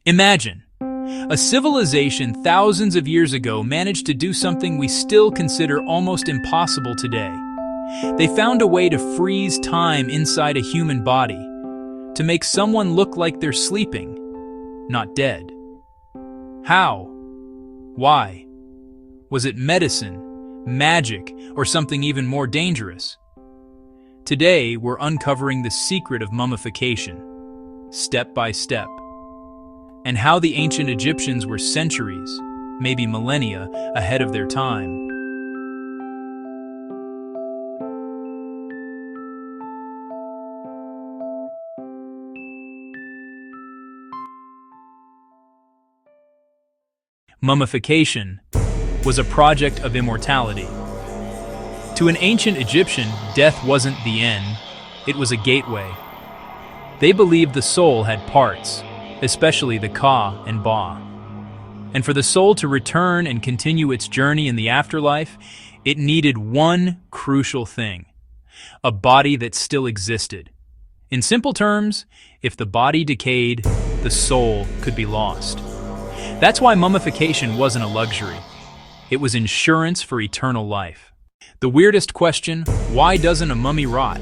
Imagine, a civilization thousands of years ago managed to do something we still consider almost impossible today. They found a way to freeze time inside a human body, to make someone look like they're sleeping, not dead. How? Why? Was it medicine, magic, or something even more dangerous? Today, we're uncovering the secret of mummification, step by step, and how the ancient Egyptians were centuries, maybe millennia, ahead of their time. Mummification was a project of immortality. To an ancient Egyptian, death wasn't the end, it was a gateway. They believed the soul had parts, especially the Ka and Ba. And for the soul to return and continue its journey in the afterlife, it needed one crucial thing: a body that still existed. In simple terms, if the body decayed, the soul could be lost. That's why mummification wasn't a luxury. It was insurance for eternal life. The weirdest question, why doesn't a mummy rot?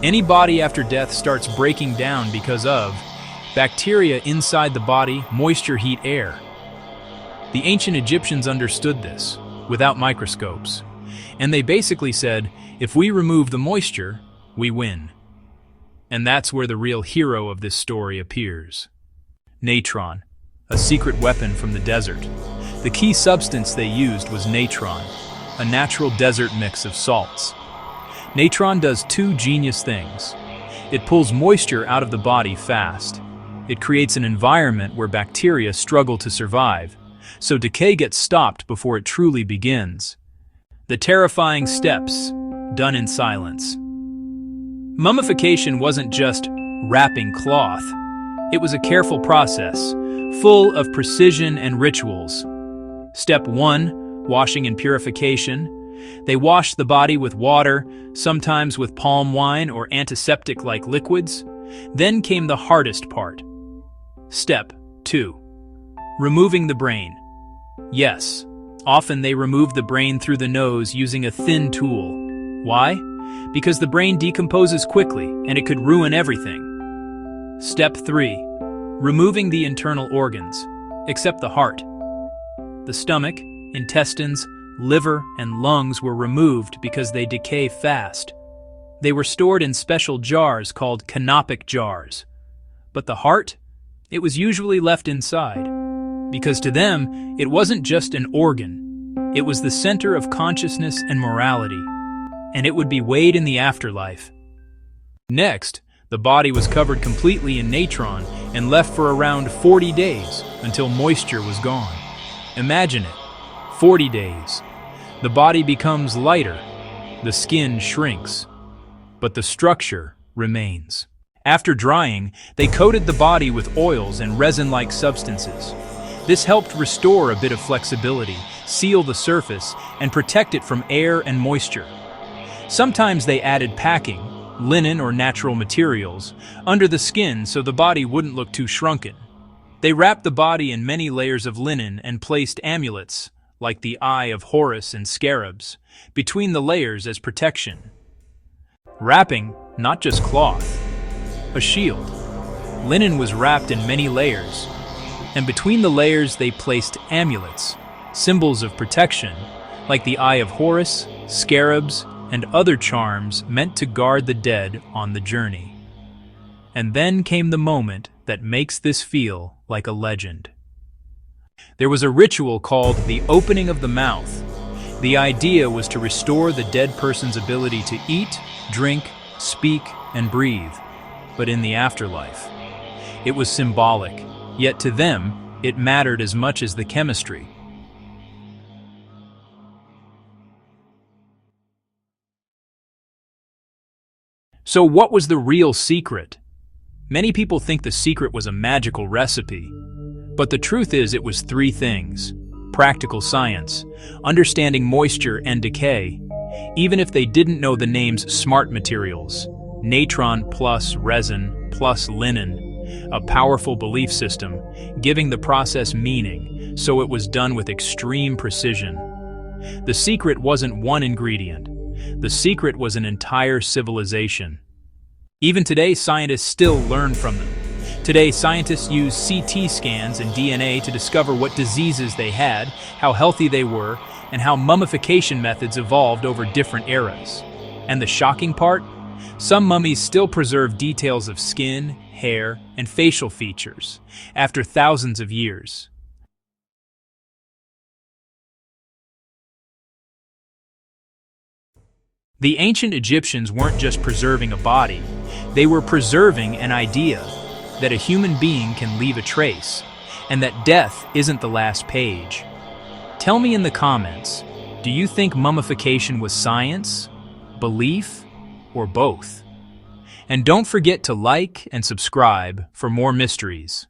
Any body after death starts breaking down because of bacteria inside the body, moisture, heat, air. The ancient Egyptians understood this, without microscopes. And they basically said, if we remove the moisture, we win. And that's where the real hero of this story appears. Natron, a secret weapon from the desert. The key substance they used was natron, a natural desert mix of salts. Natron does two genius things. It pulls moisture out of the body fast. It creates an environment where bacteria struggle to survive, so decay gets stopped before it truly begins. The terrifying steps, done in silence. Mummification wasn't just wrapping cloth. It was a careful process, full of precision and rituals. Step 1, washing and purification. They washed the body with water, sometimes with palm wine or antiseptic-like liquids. Then came the hardest part. Step 2, removing the brain. Yes, often they removed the brain through the nose using a thin tool. Why? Because the brain decomposes quickly and it could ruin everything. Step 3, removing the internal organs, except the heart. The stomach, intestines, liver, and lungs were removed because they decay fast. They were stored in special jars called canopic jars. But the heart? It was usually left inside, because to them, it wasn't just an organ. It was the center of consciousness and morality, and it would be weighed in the afterlife. Next, the body was covered completely in natron and left for around 40 days until moisture was gone. Imagine it, 40 days. The body becomes lighter, the skin shrinks, but the structure remains. After drying, they coated the body with oils and resin-like substances. This helped restore a bit of flexibility, seal the surface, and protect it from air and moisture. Sometimes they added packing, linen or natural materials, under the skin so the body wouldn't look too shrunken. They wrapped the body in many layers of linen and placed amulets, like the Eye of Horus and scarabs, between the layers as protection. Wrapping, not just cloth, a shield. Linen was wrapped in many layers, and between the layers they placed amulets, symbols of protection, like the Eye of Horus, scarabs, and other charms meant to guard the dead on the journey. And then came the moment that makes this feel like a legend. There was a ritual called the opening of the mouth. The idea was to restore the dead person's ability to eat, drink, speak, and breathe, but in the afterlife. It was symbolic, yet to them, it mattered as much as the chemistry. So what was the real secret? Many people think the secret was a magical recipe, but the truth is it was three things: practical science, understanding moisture and decay, even if they didn't know the names smart materials, natron plus resin plus linen, a powerful belief system, giving the process meaning, so it was done with extreme precision. The secret wasn't one ingredient. The secret was an entire civilization. Even today, scientists still learn from them. Today, scientists use CT scans and DNA to discover what diseases they had, how healthy they were, and how mummification methods evolved over different eras. And the shocking part? Some mummies still preserve details of skin, hair, and facial features after thousands of years. The ancient Egyptians weren't just preserving a body, they were preserving an idea that a human being can leave a trace, and that death isn't the last page. Tell me in the comments, do you think mummification was science, belief, or both? And don't forget to like and subscribe for more mysteries.